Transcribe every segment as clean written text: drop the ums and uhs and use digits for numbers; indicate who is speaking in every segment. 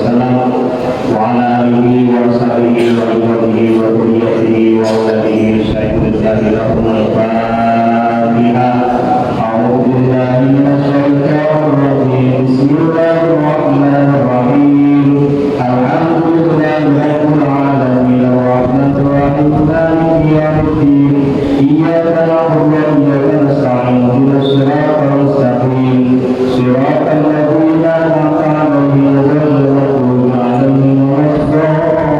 Speaker 1: wasallam wa ala alihi wa sahbihi wa ibadihi wa dhurriyyatihi wa auladihi syaikhul lahumul fatihah. A'udzu billahi minasyaitonir rajim. Bismillahirrahmanirrahim. Alhamdulillahi rabbil alamin arrahmanir rahim maliki yaumiddin. Iyyaka na'budu wa iyyaka nasta'in ihdinas siratal mustaqim siratal ladzina an'amta 'alaihim ghairil maghdubi 'alaihim waladdallin.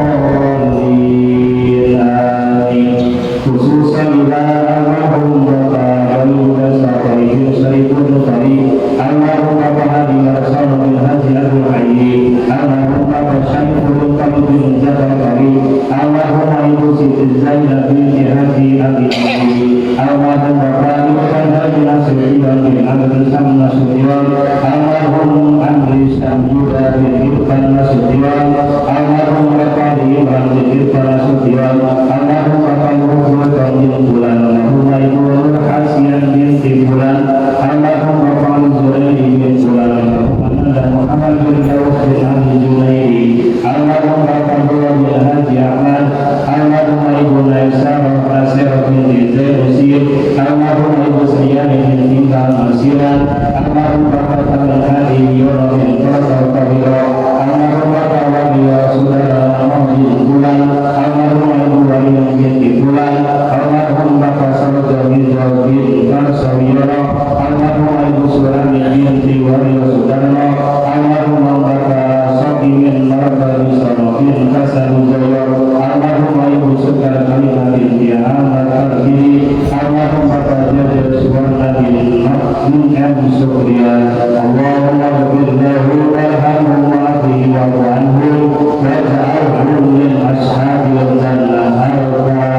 Speaker 1: Amin. Khususan ila Allahumma ta'ala sayyidina sayyidul karim Allahumma bahadina rasulil hadi al-hayy Allahumma bashaykhul qalbil jabal karim Allahumma yusid zainab bin hadi al-hayy Allahumma barik lana sayyidina bin abdul samna sudiyal Allahumma amri samjura bin irfan sudiyal Allahumma qadi bin irfan sudiyal Allahumma qawwuhu bin bulan Allahumma ibul hasiyan bin bulan Allahumma qawwuhu bin bulan Muhammad bin Dawud bin Ali Junaidi Allahumma qawwuhu bin Haji Ahmad Allahumma ibul Naisar Nasir bin Zaid Usir Allahumma ibul Sayyid bin Tinggal Masiran Allahumma qawwuhu hadi yura bin Qasar Kabira Allahumma qawwuhu ya Rasulullah bin bulan Allahumma ibul Wali bin bulan Allahumma qasar bin Zawbin Karsawira Allahumma ibul Surani bin Wali Rasulullah Allahumma baka sabimin marga bisarafin kasaru jaya Allahumma ibul Sukar kalimah bin Ahmad al-Kiri Allahumma tajadil suwana bin Ma'am Sukriya Allahumma bidlahu warhamhu wa'afihi wa'anhu wa'ja'alhu min ashabil jannah al-Fatihah.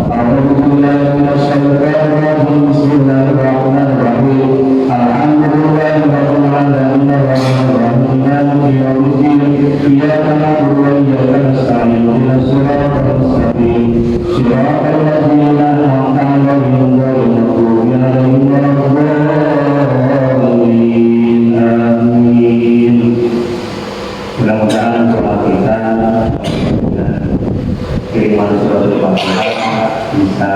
Speaker 1: A'udzu billahi minasyaitonir rajim. Bismillahirrahmanirrahim. Alhamdulillahi rabbil alamin arrahmanir rahim maliki yaumiddin. Iyyaka na'budu wa iyyaka nasta'in ihdinas siratal mustaqim siratal ladzina an'amta 'alaihim ghairil maghdubi 'alaihim waladdallin. Amin. Mudah-mudahan sholat kita dan kiriman surat Al-Fatihah bisa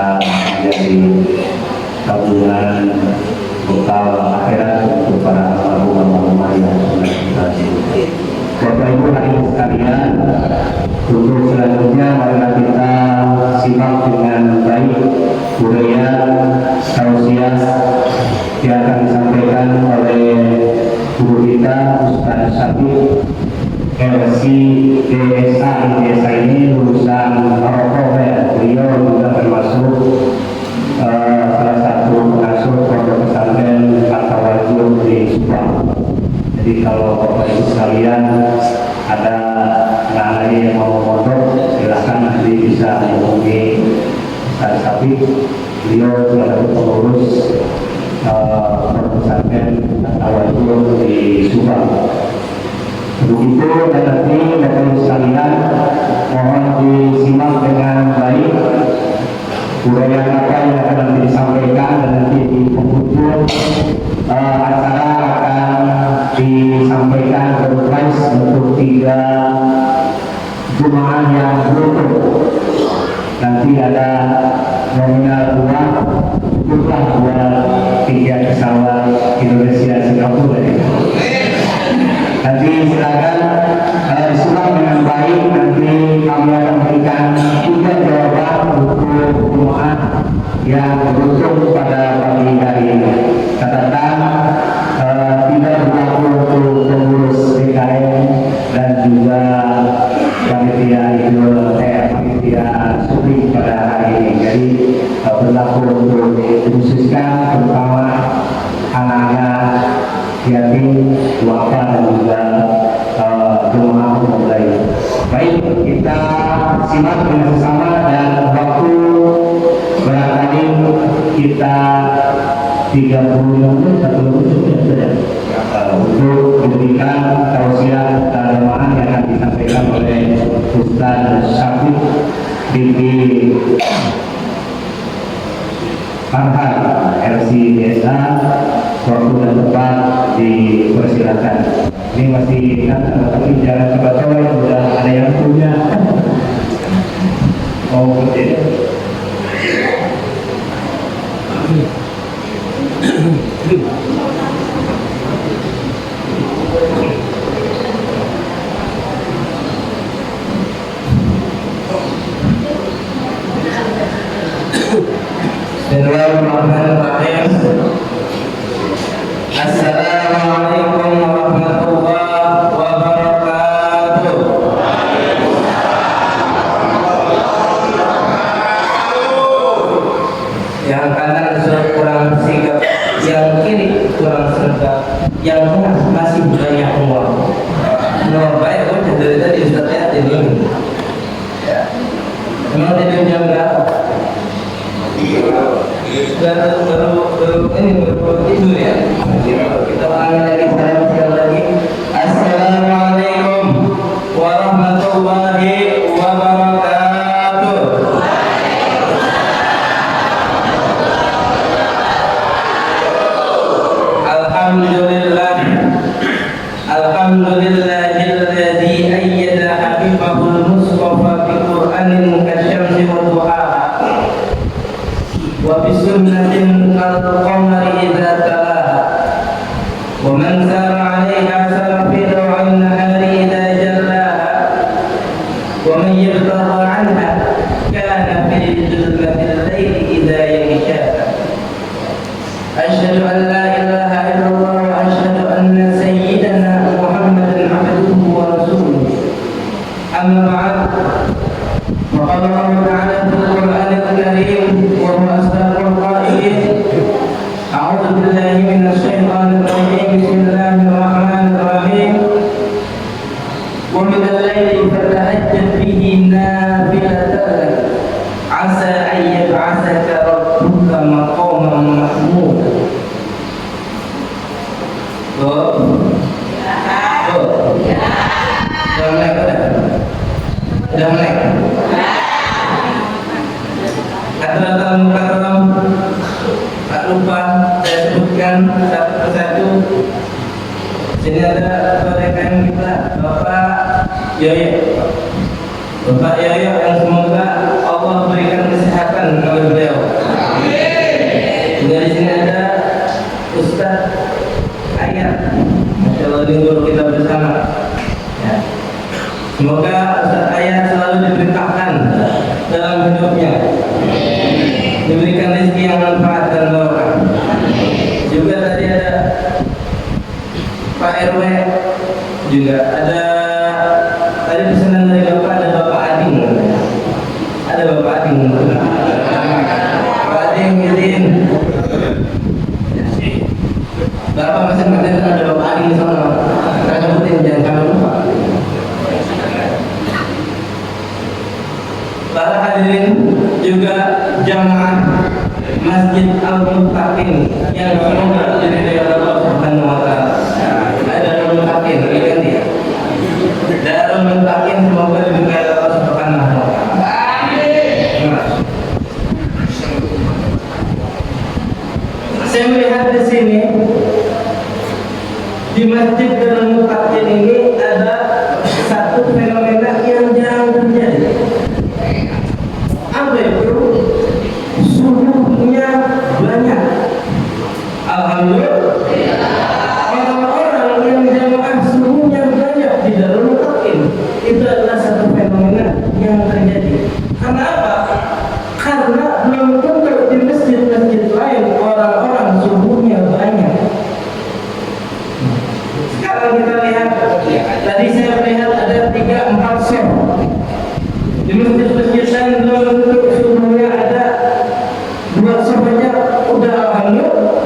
Speaker 1: menjadi tabungan bekal akhirat untuk para almarhum yang sudah kita cintai. Bapak Ibu hadirin sekalian, untuk selanjutnya marilah kita simak dengan baik uraian tausiah yang akan disampaikan oleh guru kita Ustaz Syafiq LC DSA. DSA ini lulusan Maroko ya. Beliau juga termasuk salah satu pengasuh pondok pesantren At-Tawajjuh di Subang. Jadi kalau Bapak Ibu sekalian ada anak-anak yang mau mondok, silahkan nanti bisa menghubungi Ustaz Syafiq. Beliau adalah pengurus pondok pesantren At-Tawajjuh di Subang. Begitu dan nanti Bapak Ibu sekalian mohon disimak dengan baik uraian apa yang akan nanti disampaikan, dan nanti di penghujung acara akan disampaikan berprize untuk 3 jemaah yang beruntung. Nanti ada nominal uang cukuplah buat 3 pesawat Indonesia Singapura ya. Nanti silakan disimak dengan baik. Nanti kami akan berikan 3 jawaban untuk jemaah yang beruntung pada pagi hari ini. Catatan tidak berlaku untuk pengurus BKM dan juga panitia panitia syuting pada hari ini. Jadi berlaku untuk dikhususkan terutama anak-anak yatim, duafa dan juga jemaah lain. Baik, kita simak dengan sesama dan waktu barangkali kita 30 menit untuk memberikan tausiah jemaah yang akan disampaikan oleh Ustaz Syafiq binti Farhan LC DSA. Waktu dan tempat dipersilakan. Ini masih kan, tapi jangan coba-coba yang udah ada yang punya. Mau betul. Bismillahirrahmanirrahim. Assalamualaikum warahmatullahi wabarakatuh. Yang kanan kurang sigap, yang kiri kurang sergap, yang tengah masih banyak uang. Nomor baik udah dari tadi Ustaz lihat ini. Memang tidur jam berapa? Baru tidur ya. Kita ulangi lagi sekali lagi. Assalamualaikum warahmatullahi wabarakatuh. Alhamdulillah, alhamdulillahilladzi ayyada habibahul mustafa bi Qur'anin kasyamsi wa duhaha wa bi sunnatin kal-qamari idza talaha wa man sara 'alaiha sara fi raw'in nahari idza jallaha wa man yabtagha 'anha kana fi dhulmatil layli idza yaghshaha. Asyhadu an la ilaha illallah wa asyhadu anna sayyidana Muhammadan 'abduhu wa rasuluh. Amma ba'd. وقال الله تعالى في القرآن الكريم وهو أصدق القائلين أعوذ بالله من الشيطان الرجيم بسم الله الرحمن الرحيم ومن الليل فتهجد به نافلة لك عسى أن يبعثك ربك مقاما محمودا. Sudah mulai. Kata-kata mukarram tak lupa saya sebutkan satu persatu. Sini ada rekan kita Bapak Yoyo. Bapak Yoyo yang semoga Allah berikan kesehatan kepada beliau. Juga di sini ada Ustaz Ayat. Masya Allah ini guru kita bersama. Ya. Semoga Ustaz Ayat selalu diberkahkan dalam hidupnya, diberikan rezeki yang manfaat dan barokah. Juga tadi ada Pak RW, juga ada tadi pesanan dari Bapak, ada Bapak Ading, ada Bapak Ading, Pak Ading izin. Bapak masih ada Bapak Ading di sana, kita sebutin jangan sampai lupa. Para hadirin juga jamaah Masjid Al-Muttaqin yang semoga diridhoi Allah Subhanahu wa taala. Ada Darul Muttaqin, ini kan dia. Darul Muttaqin semoga diberkahi Allah Subhanahu wa taala. Amin. Saya melihat di sini di Masjid Darul Muttaqin ini ada satu fenomena yang jarang terjadi. Apa itu? Suhunya banyak. Alhamdulillah. Orang-orang yang jamaah suhunya banyak di Darul Muttaqin itu adalah satu fenomena yang terjadi. Karena apa? Karena belum tentu di masjid-masjid lain orang-orang suhunya banyak. Sekarang kita lihat, tadi saya melihat ada 3-4 sof. Di masjid-masjid lain belum tentu suhunya ada 2 sof aja udah alhamdulillah.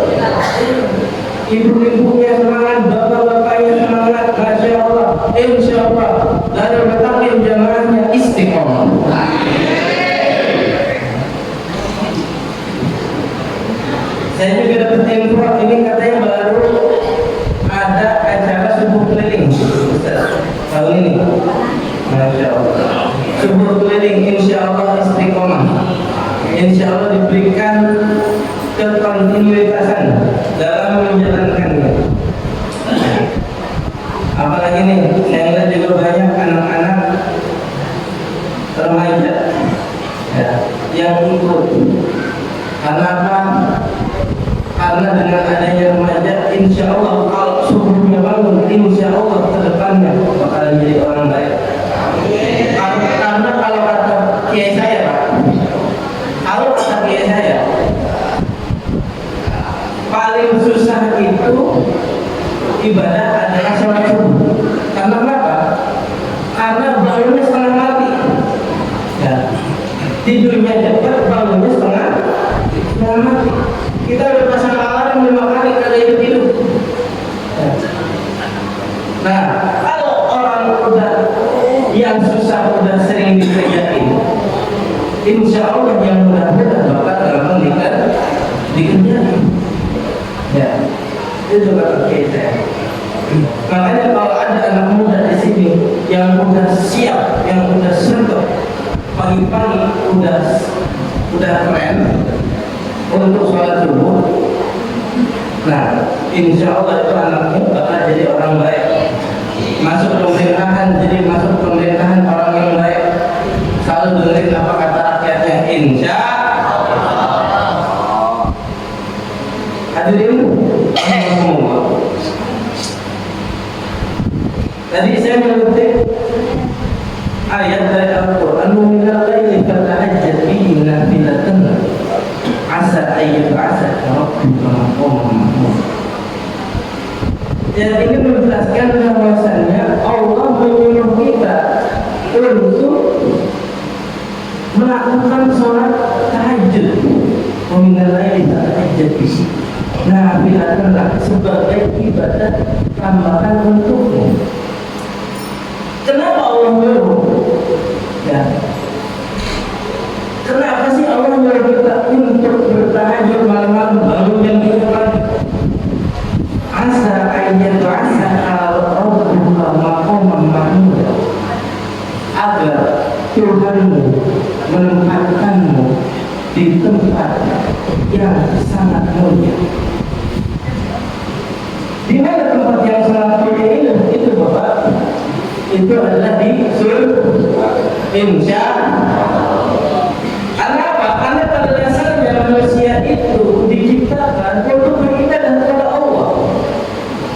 Speaker 1: Ibu-ibunya semangat, bapak-bapaknya semangat, masya Allah, insya Allah. Darul Muttaqin jamaahnya istiqomah. Saya juga dapat info ini katanya baru ada acara subuh keliling tahun ini. Masya Allah. Subuh keliling insya Allah istiqomah. Insya Allah diberikan kekontinuitasan dalam menjalankannya. Apa
Speaker 2: Apalagi nih, saya lihat juga banyak anak-anak remaja ya, yang ikut. Karena apa? Karena dengan adanya remaja, insya Allah kalau subuhnya bangun, insya Allah kedepannya bakalan jadi orang baik. Karena kalau kata kiai saya Pak, kalau kata kiai saya, paling susah itu ibadah adalah sholat subuh. Karena kenapa? Karena bangunnya setengah mati. Ya. Tidurnya cepat, bangunnya setengah mati. Kita udah pasang alarm 5 kali kada hidup. Ya. Nah, kalau orang udah yang susah udah sering dikerjain, insya Allah yang mudah-mudah bakal gampang dikerjain. Ya, itu juga oke saya. Makanya kalau ada anak muda di sini yang udah siap, yang udah sergap, pagi-pagi udah keren untuk sholat subuh, nah insya Allah itu anaknya bakal jadi orang baik. Masuk pemerintahan, jadi masuk pemerintahan orang yang baik. Selalu dengerin apa kata rakyatnya, insya Allah. Hadirin semua. Tadi saya mengutip ayat dari Al-Quran, "Minal laili fatahajjad bihi nafilatan asa ayyab'atsaka rabbuka maqaman mahmud." Yang ini menjelaskan bahwasannya Allah menyuruh kita untuk melakukan sholat tahajud. "Minal laili fatahajjad bihi nafilatan" sebagai ibadah tambahan untukmu. Kenapa Allah menyuruh? Ya. Kenapa sih Allah menyuruh kita untuk bertahajud malam-malam bangun jam 3 pagi? Asa ayat asa al-rabbuka maqaman mahmud, agar Tuhanmu menempatkanmu di tempat yang sangat mulia. Di mana tempat yang sangat mulia ini? Itu Bapak, itu adalah di surga, insya Allah. Karena apa? Karena pada dasarnya manusia itu diciptakan untuk beribadah kepada Allah.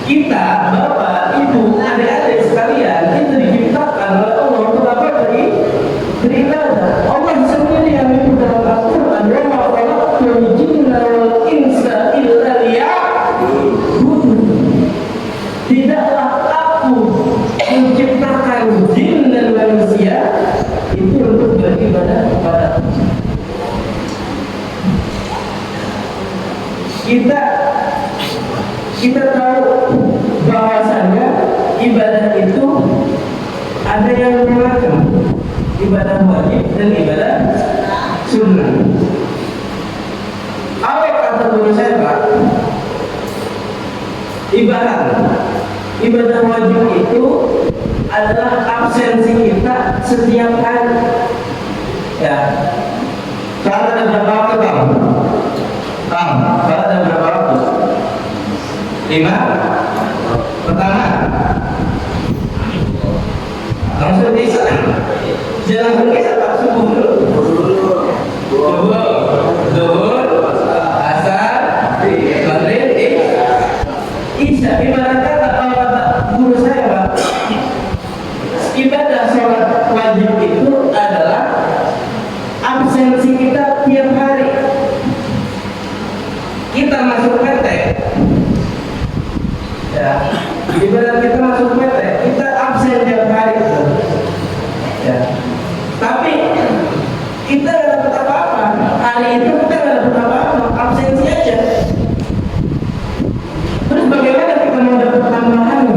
Speaker 2: Kita, bapak, ibu, adik-adik sekalian, itu diciptakan oleh Allah untuk apa? Beribadah. Allah sendiri yang menyebut dalam Al-Quran, "Wa ma khalaqtul jinna wal insa illa liya'budun." Tidaklah aku menciptakan jin dan manusia itu untuk beribadah kepada Allah. Kita tahu bahwasanya ibadah itu ada yang bermacam, ibadah wajib dan ibadah sunnah. Apa kata guru saya Pak? Ibadah wajib itu adalah absensi kita setiap hari. Ya. Saat ada berapa waktu Bang? Saat ada berapa waktu? 5. Pertama, langsung bisa. Jangan bisa Pak, subuh dulu. Zuhur, asar, maghrib, isya. Ibaratnya kalau kata guru saya Pak, ibadah sholat wajib itu adalah absensi kita tiap hari. Kita masuk PT, ya, ibarat kita masuk PT, kita absen tiap hari, ya. Tapi kita nggak dapat apa-apa. Hari itu kita nggak dapat apa-apa, absensi aja. Terus bagaimana kita mau dapat tambahan?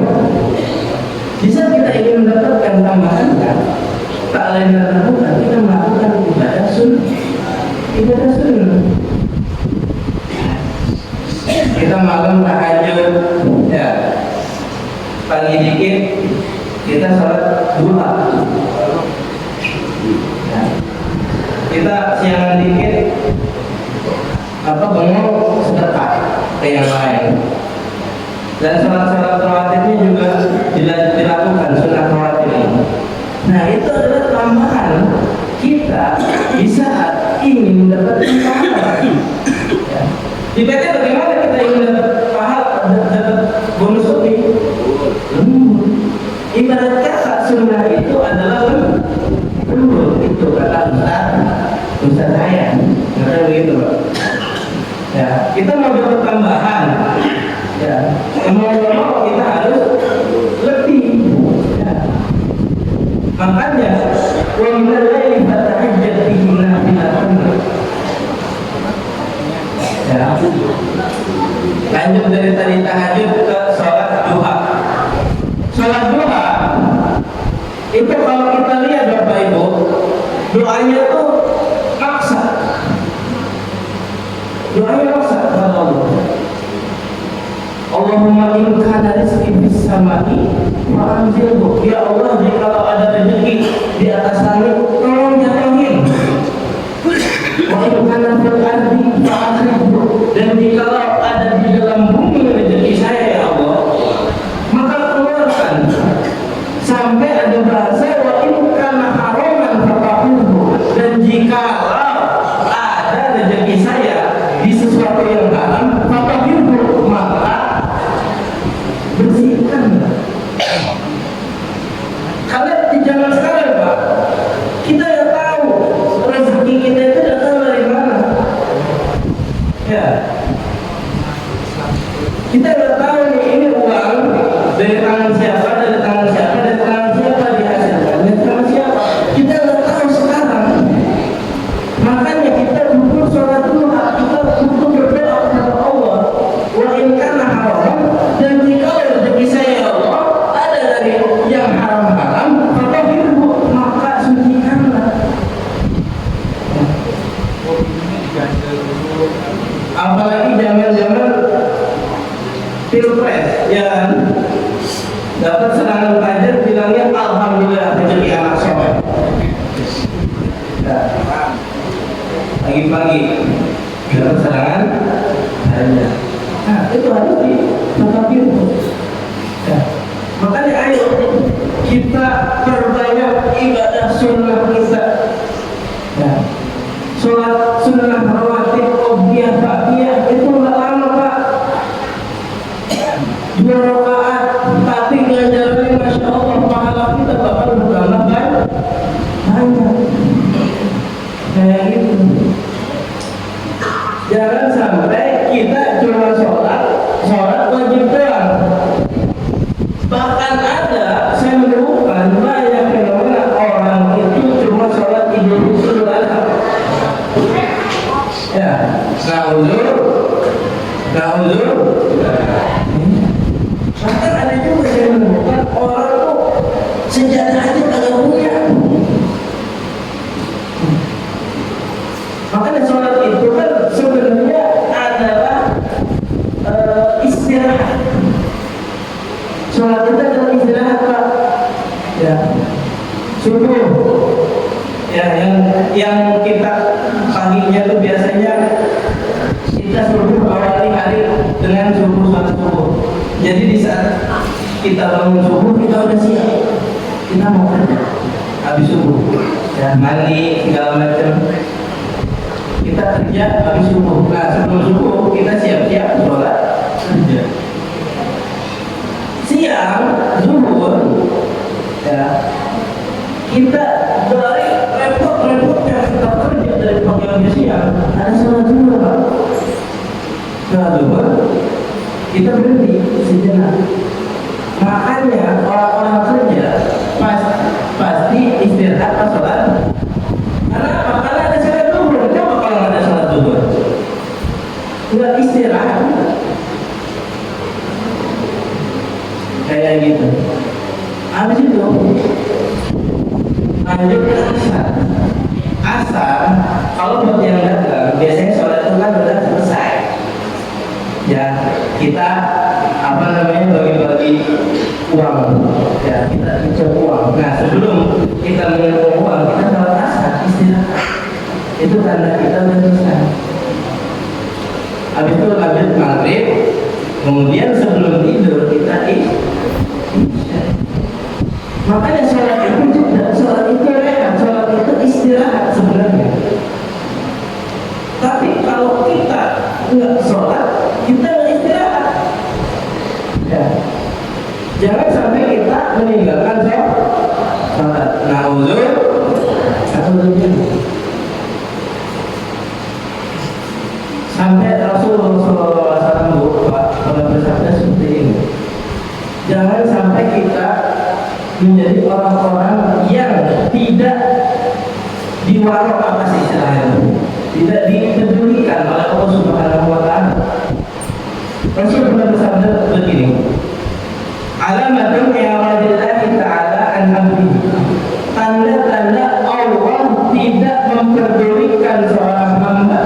Speaker 2: Bisa kita ingin mendapatkan tambahan kan? Tak lain dan bukan kita melakukan ibadah sunnah. Kita malam tahajud, ya. Pagi dikit kita sholat duha. Ya. Kita siangan dikit bangun sedekah ke yang lain. Dan sholat rawatibnya juga dilanjut Di PT bagaimana kita ingin dapat pahala, dapat bonus lebih? Ibarat kata sunnah itu adalah lembut, itu kata Ustaz saya, kata begitu Pak. Ya, kita mau dapat tambahan, ya, mau kita harus lebih. Ya. Makanya, wa minal laili fatahajjad bihi nafilatan. Ya. Lanjut dari tadi tahajud ke sholat duha. Sholat duha itu kalau kita lihat Bapak Ibu, doanya tuh maksa. Doanya maksa kepada Allah. Allahumma in kana rizqi bis samai fa anzilhu. Ya Allah, jika ada rezeki di atas langit, tolong jatuhin. Wa in kana fil ardi fa anzilhu. Dan jika ada di dalam bumi rezeki saya ya Allah, maka keluarkan. Sampai ada bahasa wa in kana haraman fa tahilhu. Dan jika ada rezeki saya di sesuatu yang haram, fa tahilhu, maka bersihkan. Karena di zaman sekarang Pak, kita yang tahu rezeki kita itu datang dari mana. Ya, kita udah tahu nih, ini uang dari tangan siapa, dari tangan siapa, dari tangan siapa dihasilkan, dari tangan siapa. Kita udah tahu sekarang. Makanya kita butuh sholat duha, kita butuh berdoa kepada Allah. Wa in kana haram, dan jika rezeki saya ya Allah ada dari yang haram-haram, fatahhirhu, maka sucikanlah. Apalagi zaman-zaman pilpres, ya kan? Dapat serangan pajak bilangnya alhamdulillah rezeki anak soleh. Ya. Pagi-pagi dapat serangan pajak. Nah, itu harus ditetapi. Ya. Makanya ayo kita perbanyak ibadah sunnah kita. Ya. Sholat sunnah rawatib, qobliyah, ba'diyah itu nggak lama Pak. 2 rakaat, tapi ganjarannya masya Allah, pahala kita bakal bertambah banyak. Kayak gitu. Jangan sampai kita cuma sholat wajib doang. Bahkan ada, saya menemukan banyak fenomena orang itu cuma sholat Idul Adha. Ya, na'udzur. Bahkan ada juga saya menemukan orang tuh sejadah aja kagak punya. Makanya sholat itu kan sebenarnya adalah istirahat. Sholat itu adalah istirahat Pak. Ya, subuh. Ya, yang kita paginya tuh biasanya kita subuh awali hari dengan sholat subuh. Jadi di saat kita bangun subuh kita udah siap, kita mau kerja habis subuh, ya mandi segala macam, kita kerja habis subuh. Nah sebelum subuh kita siap-siap sholat kerja. Siang zuhur, ya kita dari repot-repotnya kita kerja dari pagi sampai siang, ada sholat zuhur Pak. Sholat zuhur kita berhenti sejenak. Makanya orang-orang kerja pasti istirahat pas sholat. Karena apa? Karena ada sholat zuhur. Coba kalau ada sholat zuhur, nggak istirahat, kayak gitu. Habis itu lanjut ke asar. Asar kalau buat yang dagang biasanya sholat itu kan udah selesai. Ya kita bagi-bagi uang, ya kita hitung uang. Nah sebelum kita menghitung uang kita sholat asar, istirahat. Itu tanda kita udah selesai. Habis itu lanjut maghrib, kemudian sebelum tidur kita isya. Makanya sholat itu juga, sholat itu rehat, sholat itu istirahat sebenarnya. Tapi kalau kita nggak sholat menjadi orang-orang yang tidak diwarok apa sih istilahnya, tidak dipedulikan oleh Allah Subhanahu wa Ta'ala. Rasul pernah bersabda begini, alamatun i'radillahi ta'ala an abdi, tanda-tanda Allah tidak memperdulikan seorang hamba.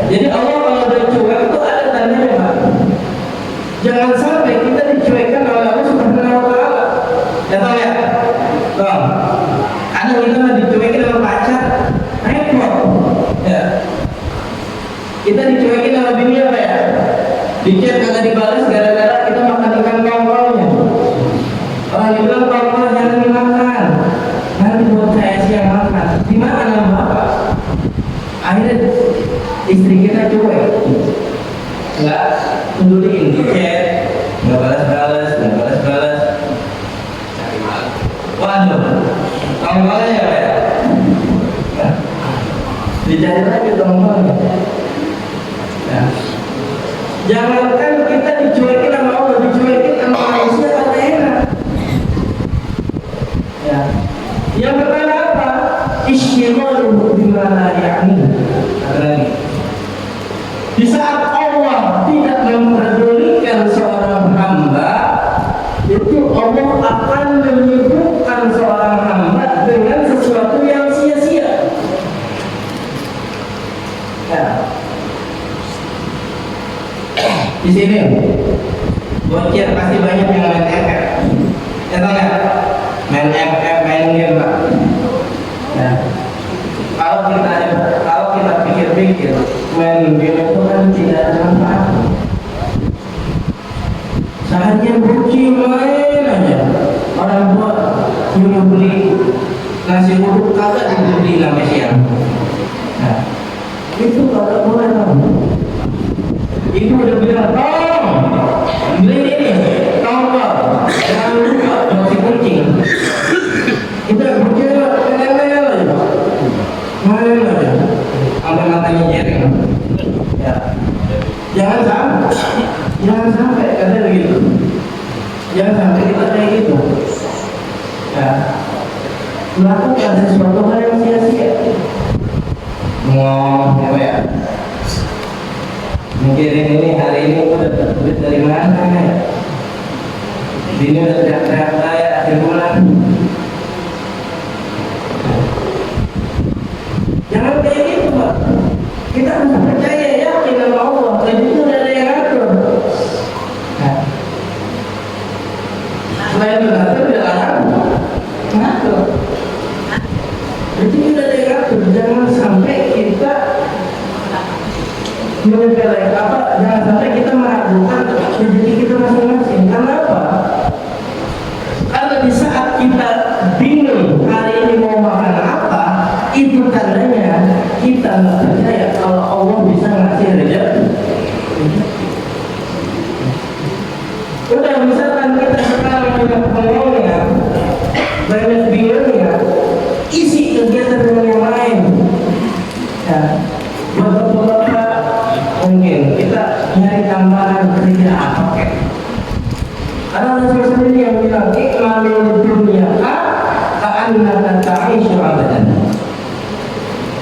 Speaker 2: Jadi Allah kalau udah cuek itu ada tandanya, Pak. Jangan sampai kita dicuekkan oleh Allah Subhanahu wa Ta'ala. Ya tahu ya? Tuh. Ada kita dicuekin sama pacar, repot. Ya. Kita dicuekin sama bini apa ya? Di chat kagak dibalas gara-gara kita makan ikan tongkolnya. Orang bilang tongkol jangan dimakan. Nanti buat saya siang makan. Di mana nama Bapak? Akhirnya istri kita cuek. Enggak peduliin di chat, enggak balas-balas. Waduh, tongkolnya ya Pak? Dicari lagi tongkolnya. Ya. Jangankan kita dicuekin sama Allah, dicuekin sama manusia kata enak. Ya. Yang pertama apa? Isyghaluhu bima la ya'ni. Kata lagi. Di saat Allah tidak memperdulikan seorang hamba, itu Allah akan menyibukkan seorang hamba dengan sesuatu yang sia-sia. Ya. Di sini bocil pasti banyak yang main FF. Ya tahu nggak? Main FF, main game Pak. Ya. Kalau kita pikir-pikir, main game itu kan tidak ada manfaat. Seharian bocil main aja. Orang tua nyuruh beli nasi uduk kagak dibeli sampai siang. Nah, itu kagak boleh tahu. Ibu udah bilang, tolong beli ini, tongkol, jangan lupa nasi kucing. Kita bocil main aja, sampai matanya jering. Ya. Jangan sampai kata begitu. Jangan sampai kita kayak gitu. Ya. Melakukan sesuatu hal yang sia-sia. Apa ya? Mikirin ini hari ini udah dapat duit dari mana ya? Ini udah teriak-teriak kaya akhir bulan. Jangan kayak gitu Pak. Kita harus percaya, yakin sama Allah. Dan itu udah ada yang atur. Nah. Selain itu ngatur, udah larang ngatur. Jadi udah ada yang atur. Jangan sampai kita menyepelekan apa, jangan sampai kita meragukan rezeki kita masing-masing. Karena apa? Karena di saat kita bingung hari ini mau makan apa, itu tandanya kita nggak percaya kalau Allah bisa ngasih rezeki. Udah misalkan kita sekarang banyak pengomongnya, banyak bingungnya, isi kegiatan dengan yang lain. Ya, buat bapak-bapak mungkin kita nyari tambahan kerja apa kek? Karena Rasul sendiri yang bilang, ikmalul dunia ka'annaka ta'ishu abadan,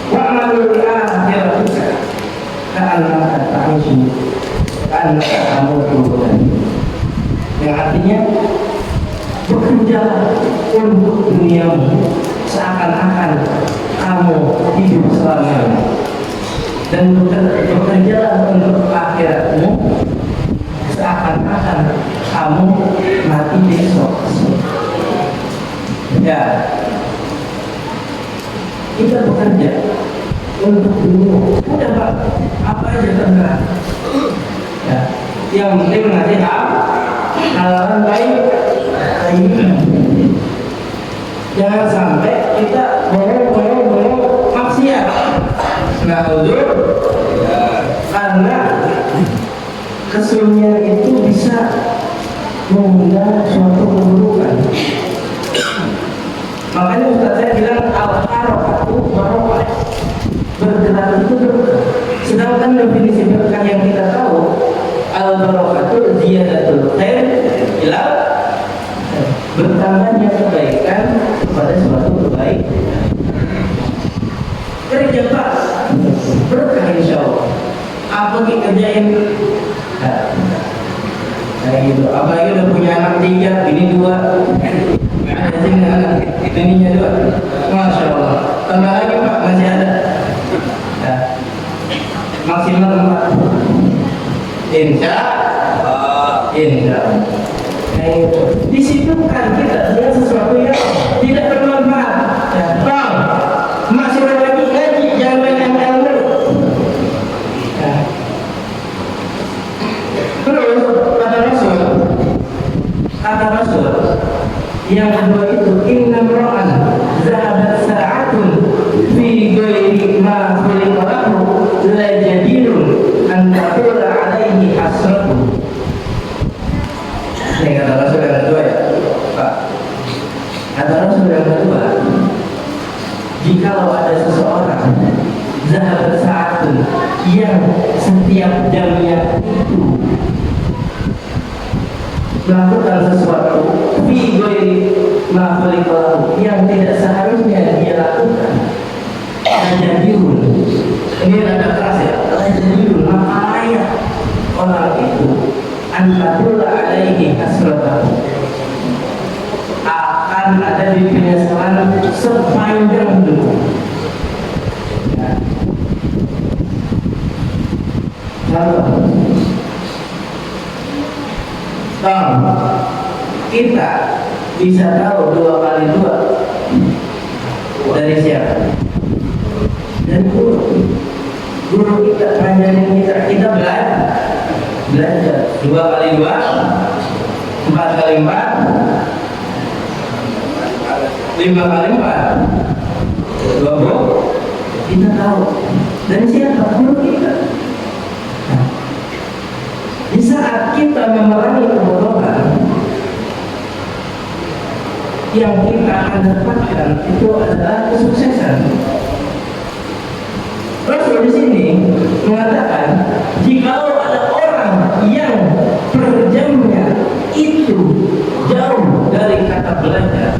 Speaker 2: wa'malul akhiratika ka'annaka ta'ishu ka'annaka tamutu abadan. Yang artinya bekerja untuk duniamu seakan-akan kamu hidup selamanya, dan bekerja untuk akhiratmu seakan-akan kamu mati besok. Ya, kita bekerja untuk dunia. Udah Pak, apa aja terserah. Ya, yang penting ngasih halalan baik. Jangan sampai kita bolong maksiat. Karena kesunyian itu bisa mengundang suatu keburukan. Makanya Ustaz saya bilang al-harakatu barokah, bergerak itu berkah. Sedangkan definisi berkah yang kita tahu, al-barakatu ziyadatul khair ila bertambahnya kebaikan kepada suatu kebaikan. Kerja Pak, berkah insya Allah. Apa kita kerjain? Kayak gitu. Apalagi udah punya anak 3, ini 2. Nggak ada sih anak, ininya 2. Masya Allah. Tambah lagi Pak, masih ada. Ya. Maksimal 4. Insya Allah. Kayak gitu. Disibukkan kita dengan sesuatu yang tidak bermanfaat. Ya. Bang, masih lagi ngaji, jangan main ML dulu. Ya. Terus kata Rasul yang kedua itu inna ra'an zahabat sa'atun fi ghairi ma khuliqa lahu la jadirun an taqula alaihi hasratu. Ini kata Rasul yang kedua ya Pak. Kata Rasul yang kedua, jikalau ada seseorang zahabat sa'atun yang setiap jamnya itu melakukan sesuatu fi ghairi ma khuliqa yang tidak seharusnya dia lakukan, ajadun. Ini ada keras ya, ajadun, maka layak orang itu antatul alaihi hasratahu, akan ada di penyesalan sepanjang hidup. Bang, kita bisa tahu 2 kali 2 dari siapa? Dari guru. Guru kita ngajarin kita belajar 2 kali 2, 4 kali 4, 5 kali 4, 20. Kita tahu dari siapa? Guru kita. Di saat kita memerangi kebodohan, yang kita akan dapatkan itu adalah kesuksesan. Rasul di sini mengatakan, jikalau ada orang yang per jamnya itu jauh dari kata belajar,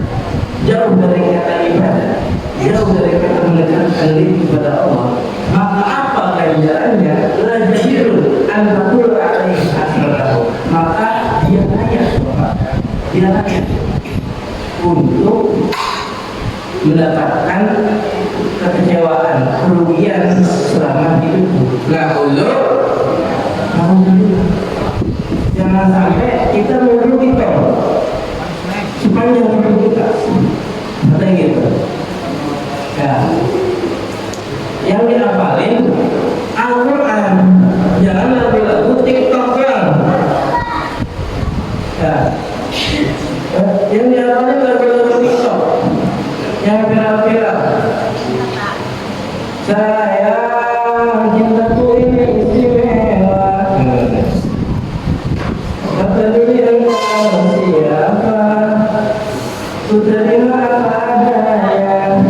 Speaker 2: jauh dari kata ibadah, jauh dari kata mendekatkan diri kepada Allah, maka apa ganjarannya? Lajirun an-taqul alaihi hasratahu, maka dia layak untuk mendapatkan kekecewaan, kerugian selama hidup. Jangan sampai kita merugikan sepanjang hidup kita. Kata gitu. Ya. Yang dihafalin Al-Quran, jangan lagu-lagu TikTok kan. Ya. Yang dihafalin lagu-lagu TikTok yang viral-viral. Sayang, cintaku ini istimewa. Kata diri engkau siapa? Ku terima apa adanya.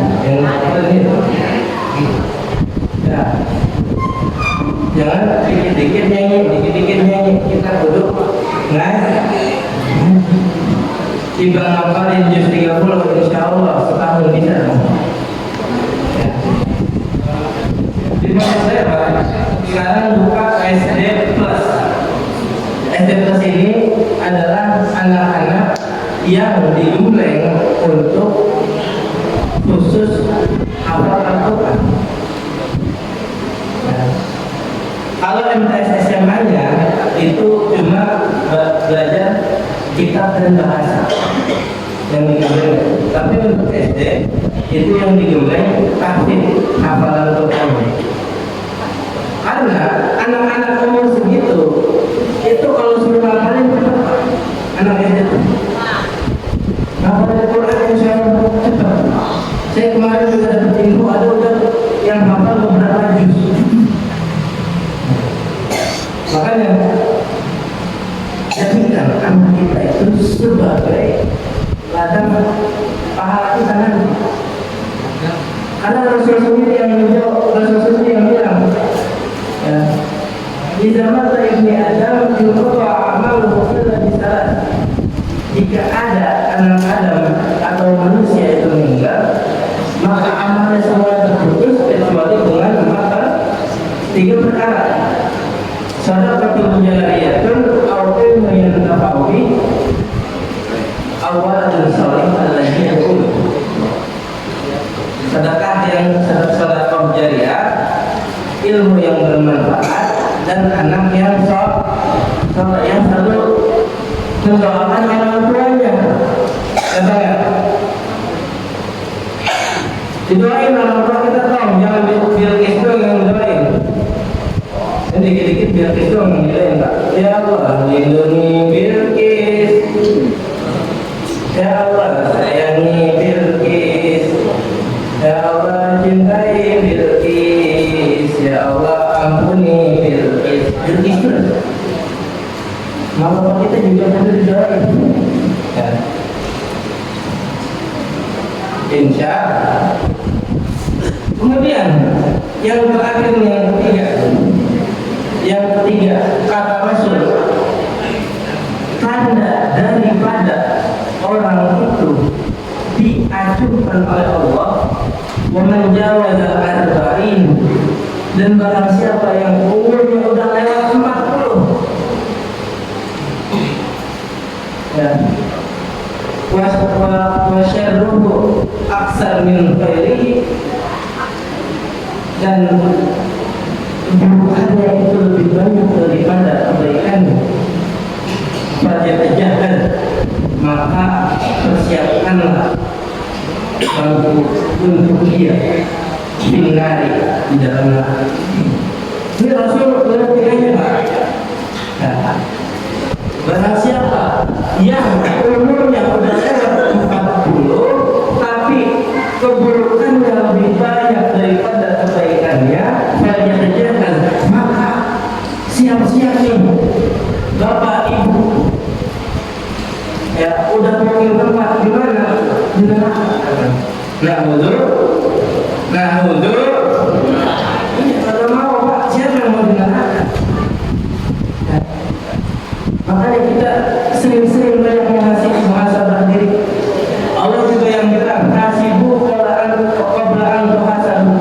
Speaker 2: Ya. Jangan dikit-dikit nyanyi, kita duduk ngaji. Tiba ngapalin juz 30, insya Allah setahun bisa. Ya. Di masa saya Pak, sekarang buka SD Plus. SD Plus ini adalah anak-anak yang digembleng untuk khusus hafal Al-Quran. Ya. Kalau MTS SMA-nya itu cuma belajar kitab dan bahasa yang digembleng. Tapi untuk SD itu yang digembleng tahfidz, hafalan Quran. Karena anak-anak umur segitu itu kalau suruh hafalin cepat, anak SD itu hafalin Quran insya Allah cepat. Saya kemarin juga dapat info ada udah yang hafal beberapa juz. Makanya jadikan anak kita itu sebagai ladang pahala kita nanti. Karena Rasul sendiri yang menjawab, Rasul sendiri yang bilang, ya, di zaman Ibni Adam yurfa amaluhu illa bisalat. Jika ada anak Adam atau manusia itu meninggal, maka amalnya semua terputus kecuali dengan maka 3 perkara. Sadaqatul jariyatun aw ilmun yantafa'u bihi aw waladun shalih alladzi yaqul. Sedekah yang sedekah jariah, ilmu yang bermanfaat, dan anak yang soleh yang selalu mendoakan orang tuanya. Katanya, didoain orang tua kita, tolong jangan biar itu yang mendoain. Ini dikit-dikit biar itu yang mendoain, Pak. Ya Allah, lindungi Bilqis. Ya Allah, sayangi Bilqis. Ya Allah, cintai Bilqis. Ya Allah, ampuni Bilqis. Bilqis terus. Maka kita juga harus doain. Ya. Insya Allah. Kemudian yang terakhir, yang ketiga kata Rasul, tanda daripada orang itu diajukan oleh Allah, memenjawaza arba'in, dan barang siapa yang umurnya udah lewat 40, ya, wasyarruhu aksar min khairihi, dan keburukannya itu lebih banyak daripada kebaikannya, fajatahjahad, maka persiapkanlah untuk dia binari di dalam neraka. Ini Rasul berarti Pak. Barang siapa yang umurnya sudah lewat 40 tapi keburukannya lebih banyak daripada kebaikannya, fajatahjahad, maka siap-siap nih Bapak Ibu, ya udah mungkin tempat di mana? Di neraka. Nah, kalau mau Pak, siapa yang mau di neraka? Ya. Makanya kita sering-sering banyak muhasabah diri. Allah juga yang bilang, hasibu qabla an tuhasabu.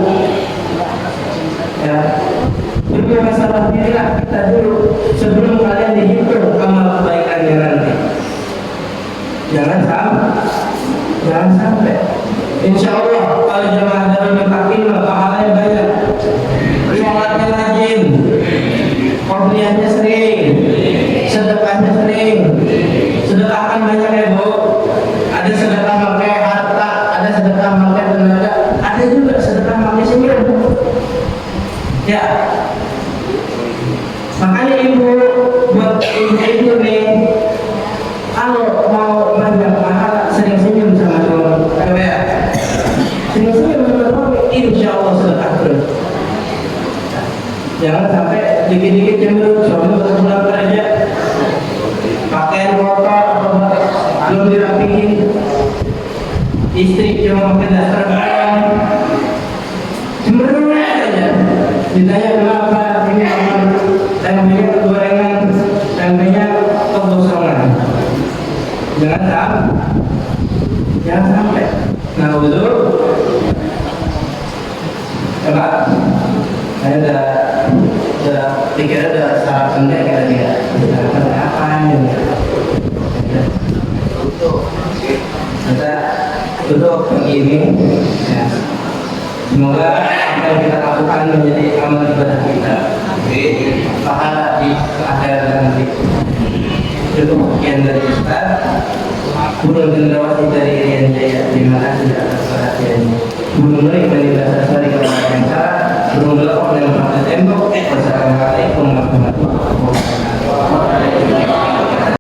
Speaker 2: Ya, bermuhasabah dirilah kita dulu sebelum kalian dihitung amal kebaikannya nanti. Jangan sampai. Insya Allah kalau jamaah Darul Muttaqin pahalanya banyak, sholatnya rajin, qobliyahnya sering, sedekahnya sering. Sedekahkan banyak ya Bu. Ada sedekah pakai harta, ada sedekah pakai tenaga, ada juga sedekah pakai senyum. Ya, makanya ibu, buat ibu nih, kalau mau banyak pahala sering senyum sama suami, ya. Sering senyum sama suami, insya Allah sedekah terus. Jangan sampai dikit-dikit cemberut, suami baru pulang kerja, pakaian kotor atau belum dirapihin, istri cuma pakai dasar kain, cemberut aja. Ditanya kenapa ini tempenya kegorengan, tempenya kegosongan. Jangan sampai. Nah, dulu coba saya udah pikir ada sarapan deh kira-kira. Sarapan apa ini? Kita duduk begini. Ya. Semoga apa yang kita lakukan menjadi amal ibadah kita. Pahala di akhirat nanti. Itu bagian dari Ustaz. Guru dan